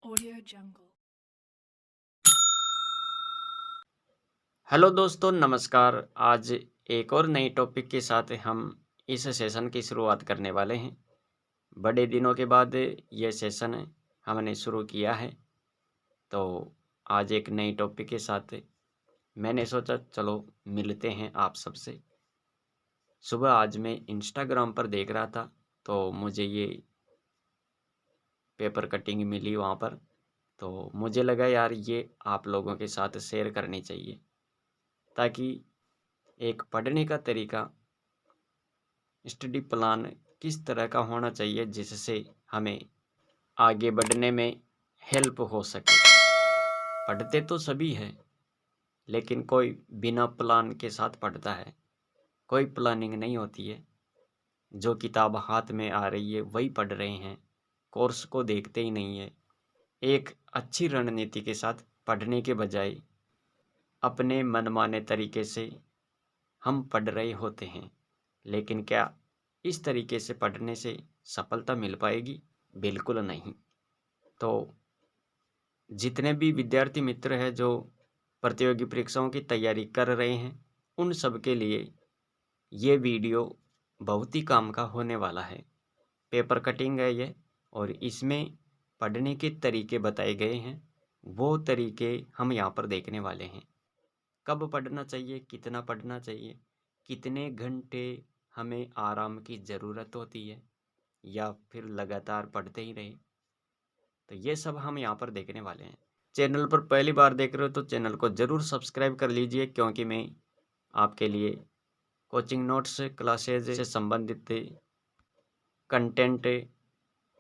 Audio Jungle. Hello दोस्तों, नमस्कार। आज एक और नई टॉपिक के साथ हम इस सेशन की शुरुआत करने वाले हैं। बड़े दिनों के बाद ये सेशन हमने शुरू किया है, तो आज एक नई टॉपिक के साथ मैंने सोचा चलो मिलते हैं आप सबसे। सुबह आज मैं इंस्टाग्राम पर देख रहा था, तो मुझे ये पेपर कटिंग मिली वहाँ पर, तो मुझे लगा यार ये आप लोगों के साथ शेयर करनी चाहिए, ताकि एक पढ़ने का तरीका, स्टडी प्लान किस तरह का होना चाहिए जिससे हमें आगे बढ़ने में हेल्प हो सके। पढ़ते तो सभी हैं, लेकिन कोई बिना प्लान के साथ पढ़ता है, कोई प्लानिंग नहीं होती है। जो किताब हाथ में आ रही है वही पढ़ रहे हैं, कोर्स को देखते ही नहीं है। एक अच्छी रणनीति के साथ पढ़ने के बजाय अपने मनमाने तरीके से हम पढ़ रहे होते हैं। लेकिन क्या इस तरीके से पढ़ने से सफलता मिल पाएगी? बिल्कुल नहीं। तो जितने भी विद्यार्थी मित्र हैं जो प्रतियोगी परीक्षाओं की तैयारी कर रहे हैं, उन सब के लिए ये वीडियो बहुत ही काम का होने वाला है। पेपर कटिंग है ये, और इसमें पढ़ने के तरीके बताए गए हैं। वो तरीके हम यहाँ पर देखने वाले हैं। कब पढ़ना चाहिए, कितना पढ़ना चाहिए, कितने घंटे हमें आराम की ज़रूरत होती है, या फिर लगातार पढ़ते ही रहे, तो ये सब हम यहाँ पर देखने वाले हैं। चैनल पर पहली बार देख रहे हो तो चैनल को ज़रूर सब्सक्राइब कर लीजिए, क्योंकि मैं आपके लिए कोचिंग नोट्स, क्लासेज से संबंधित कंटेंट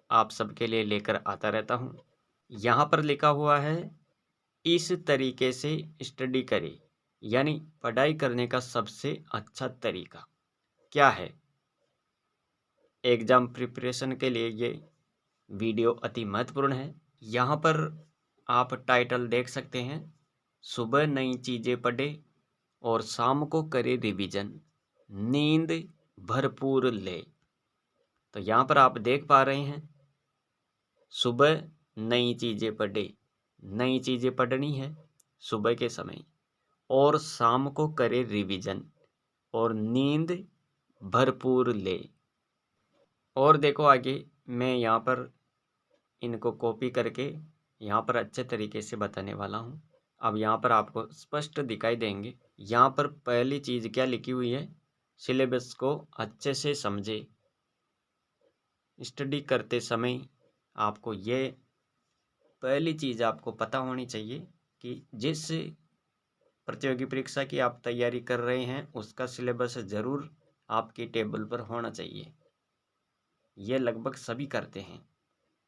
आप सबके लिए लेकर आता रहता हूँ। यहाँ पर लिखा हुआ है, इस तरीके से स्टडी करें, यानी पढ़ाई करने का सबसे अच्छा तरीका क्या है। एग्ज़ाम प्रिपरेशन के लिए ये वीडियो अति महत्वपूर्ण है। यहाँ पर आप टाइटल देख सकते हैं, सुबह नई चीज़ें पढ़े और शाम को करे रिवीजन, नींद भरपूर ले। तो यहाँ पर आप देख पा रहे हैं, सुबह नई चीज़ें पढ़े, नई चीज़ें पढ़नी है सुबह के समय, और शाम को करे रिवीजन, और नींद भरपूर ले। और देखो आगे, मैं यहाँ पर इनको कॉपी करके यहाँ पर अच्छे तरीके से बताने वाला हूँ। अब यहाँ पर आपको स्पष्ट दिखाई देंगे। यहाँ पर पहली चीज़ क्या लिखी हुई है, सिलेबस को अच्छे से समझे। स्टडी करते समय आपको ये पहली चीज़ आपको पता होनी चाहिए कि जिस प्रतियोगी परीक्षा की आप तैयारी कर रहे हैं उसका सिलेबस ज़रूर आपकी टेबल पर होना चाहिए। ये लगभग सभी करते हैं।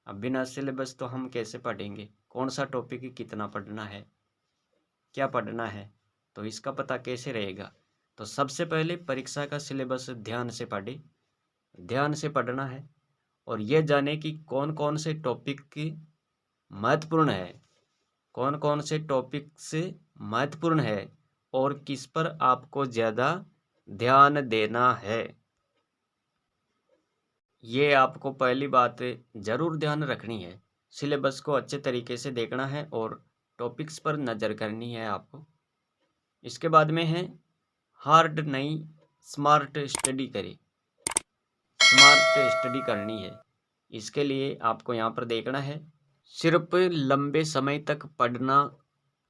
अब बिना सिलेबस तो हम कैसे पढ़ेंगे? कौन सा टॉपिक कितना पढ़ना है, क्या पढ़ना है, तो इसका पता कैसे रहेगा? तो सबसे पहले परीक्षा का सिलेबस ध्यान से पढ़े, ध्यान से पढ़ना है, और ये जाने कि कौन कौन से टॉपिक की महत्वपूर्ण है, कौन कौन से टॉपिक से महत्वपूर्ण है, और किस पर आपको ज़्यादा ध्यान देना है। ये आपको पहली बात ज़रूर ध्यान रखनी है। सिलेबस को अच्छे तरीके से देखना है और टॉपिक्स पर नज़र करनी है आपको। इसके बाद में है, हार्ड नहीं स्मार्ट स्टडी करें। स्मार्ट स्टडी करनी है, इसके लिए आपको यहाँ पर देखना है, सिर्फ लंबे समय तक पढ़ना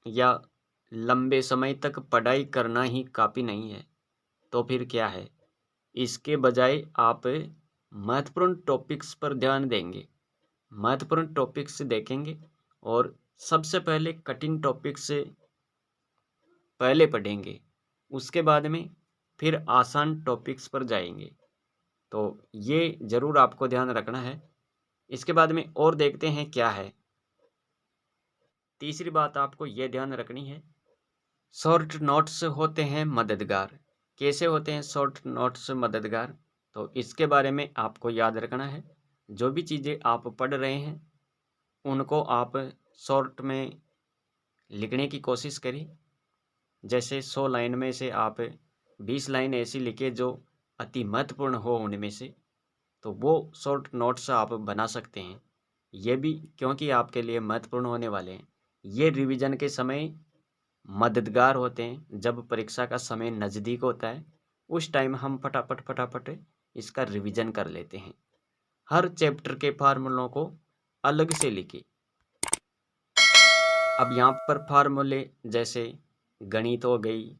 या लंबे समय तक पढ़ाई करना ही काफ़ी नहीं है। तो फिर क्या है? इसके बजाय आप महत्वपूर्ण टॉपिक्स पर ध्यान देंगे, महत्वपूर्ण टॉपिक्स देखेंगे, और सबसे पहले कठिन टॉपिक्स पहले पढ़ेंगे, उसके बाद में फिर आसान टॉपिक्स पर जाएंगे। तो ये ज़रूर आपको ध्यान रखना है। इसके बाद में और देखते हैं क्या है। तीसरी बात आपको ये ध्यान रखनी है, शॉर्ट नोट्स होते हैं मददगार। कैसे होते हैं शॉर्ट नोट्स मददगार? तो इसके बारे में आपको याद रखना है। जो भी चीज़ें आप पढ़ रहे हैं उनको आप शॉर्ट में लिखने की कोशिश करिए। जैसे 100 लाइन में से आप 20 लाइन ऐसी लिखे जो अति महत्वपूर्ण हो उनमें से, तो वो शॉर्ट नोट्स आप बना सकते हैं। ये भी क्योंकि आपके लिए महत्वपूर्ण होने वाले हैं। ये रिवीजन के समय मददगार होते हैं। जब परीक्षा का समय नज़दीक होता है, उस टाइम हम फटाफट फटाफट इसका रिवीजन कर लेते हैं। हर चैप्टर के फार्मूलों को अलग से लिखें। अब यहाँ पर फार्मूले जैसे गणित हो गई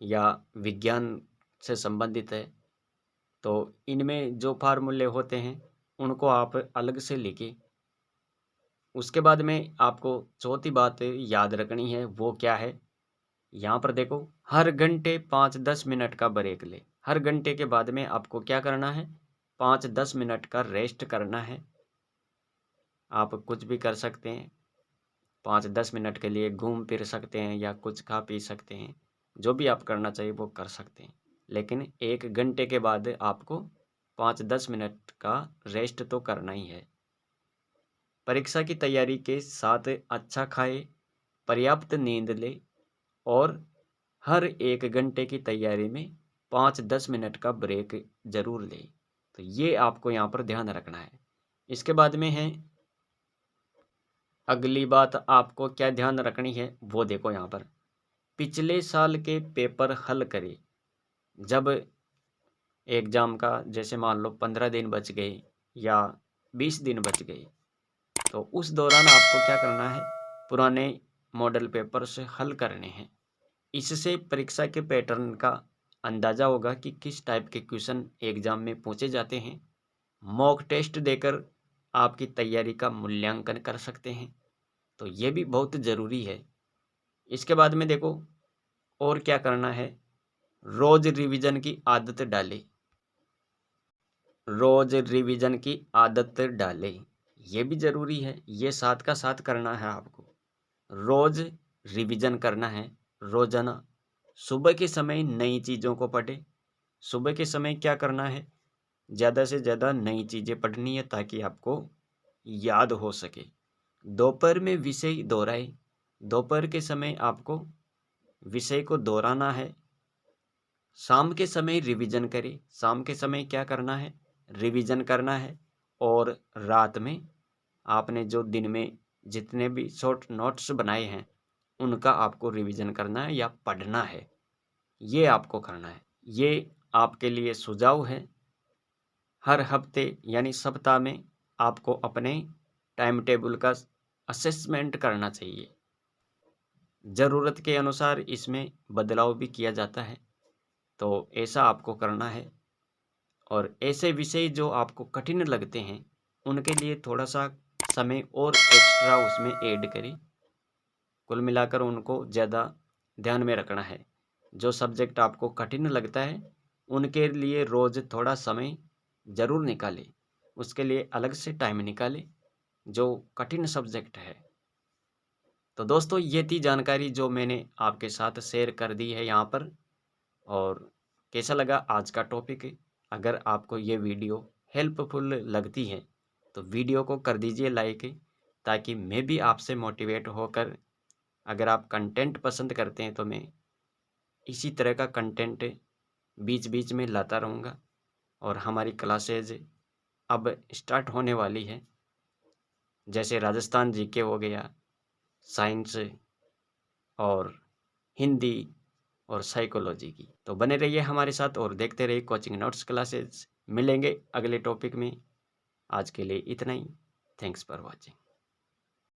या विज्ञान से संबंधित है, तो इनमें जो फार्मूले होते हैं उनको आप अलग से लिखें। उसके बाद में आपको चौथी बात याद रखनी है, वो क्या है? यहाँ पर देखो, हर घंटे 5-10 मिनट का ब्रेक ले। हर घंटे के बाद में आपको क्या करना है? 5-10 मिनट का रेस्ट करना है। आप कुछ भी कर सकते हैं, 5-10 मिनट के लिए घूम फिर सकते हैं या कुछ खा पी सकते हैं। जो भी आप करना चाहिए वो कर सकते हैं, लेकिन 1 घंटे के बाद आपको 5-10 मिनट का रेस्ट तो करना ही है। परीक्षा की तैयारी के साथ अच्छा खाए, पर्याप्त नींद ले और हर 1 घंटे की तैयारी में 5-10 मिनट का ब्रेक ज़रूर लें। तो ये आपको यहाँ पर ध्यान रखना है। इसके बाद में है, अगली बात आपको क्या ध्यान रखनी है वो देखो यहाँ पर। पिछले साल के पेपर हल करें। जब एग्ज़ाम का जैसे मान लो 15 दिन बच गए या 20 दिन बच गए, तो उस दौरान आपको क्या करना है? पुराने मॉडल पेपर से हल करने हैं। इससे परीक्षा के पैटर्न का अंदाज़ा होगा कि किस टाइप के क्वेश्चन एग्ज़ाम में पूछे जाते हैं। मॉक टेस्ट देकर आपकी तैयारी का मूल्यांकन कर सकते हैं, तो ये भी बहुत ज़रूरी है। इसके बाद में देखो और क्या करना है, रोज़ रिवीजन की आदत डालें। रोज़ रिवीजन की आदत डालें, ये भी ज़रूरी है। ये साथ का साथ करना है आपको। रोज़ रिवीजन करना है, रोज़ाना। सुबह के समय नई चीज़ों को पढ़ें। सुबह के समय क्या करना है? ज़्यादा से ज़्यादा नई चीज़ें पढ़नी है ताकि आपको याद हो सके। दोपहर में विषय दोहराए। दोपहर के समय आपको विषय को दोहराना है। शाम के समय रिवीजन करें। शाम के समय क्या करना है? रिवीजन करना है। और रात में आपने जो दिन में जितने भी शॉर्ट नोट्स बनाए हैं उनका आपको रिवीजन करना है या पढ़ना है। ये आपको करना है। ये आपके लिए सुझाव है। हर हफ्ते यानी सप्ताह में आपको अपने टाइम टेबल का असेसमेंट करना चाहिए। ज़रूरत के अनुसार इसमें बदलाव भी किया जाता है, तो ऐसा आपको करना है। और ऐसे विषय जो आपको कठिन लगते हैं उनके लिए थोड़ा सा समय और एक्स्ट्रा उसमें ऐड करें। कुल मिलाकर उनको ज़्यादा ध्यान में रखना है। जो सब्जेक्ट आपको कठिन लगता है उनके लिए रोज़ थोड़ा समय ज़रूर निकालें। उसके लिए अलग से टाइम निकालें जो कठिन सब्जेक्ट है। तो दोस्तों, ये थी जानकारी जो मैंने आपके साथ शेयर कर दी है यहाँ पर। और कैसा लगा आज का टॉपिक? अगर आपको ये वीडियो हेल्पफुल लगती है तो वीडियो को कर दीजिए लाइक, ताकि मैं भी आपसे मोटिवेट होकर, अगर आप कंटेंट पसंद करते हैं तो मैं इसी तरह का कंटेंट बीच बीच में लाता रहूँगा। और हमारी क्लासेज अब स्टार्ट होने वाली है, जैसे राजस्थान जीके हो गया, साइंस और हिंदी और साइकोलॉजी की। तो बने रहिए हमारे साथ और देखते रहिए कोचिंग नोट्स क्लासेस। मिलेंगे अगले टॉपिक में। आज के लिए इतना ही। Thanks for watching.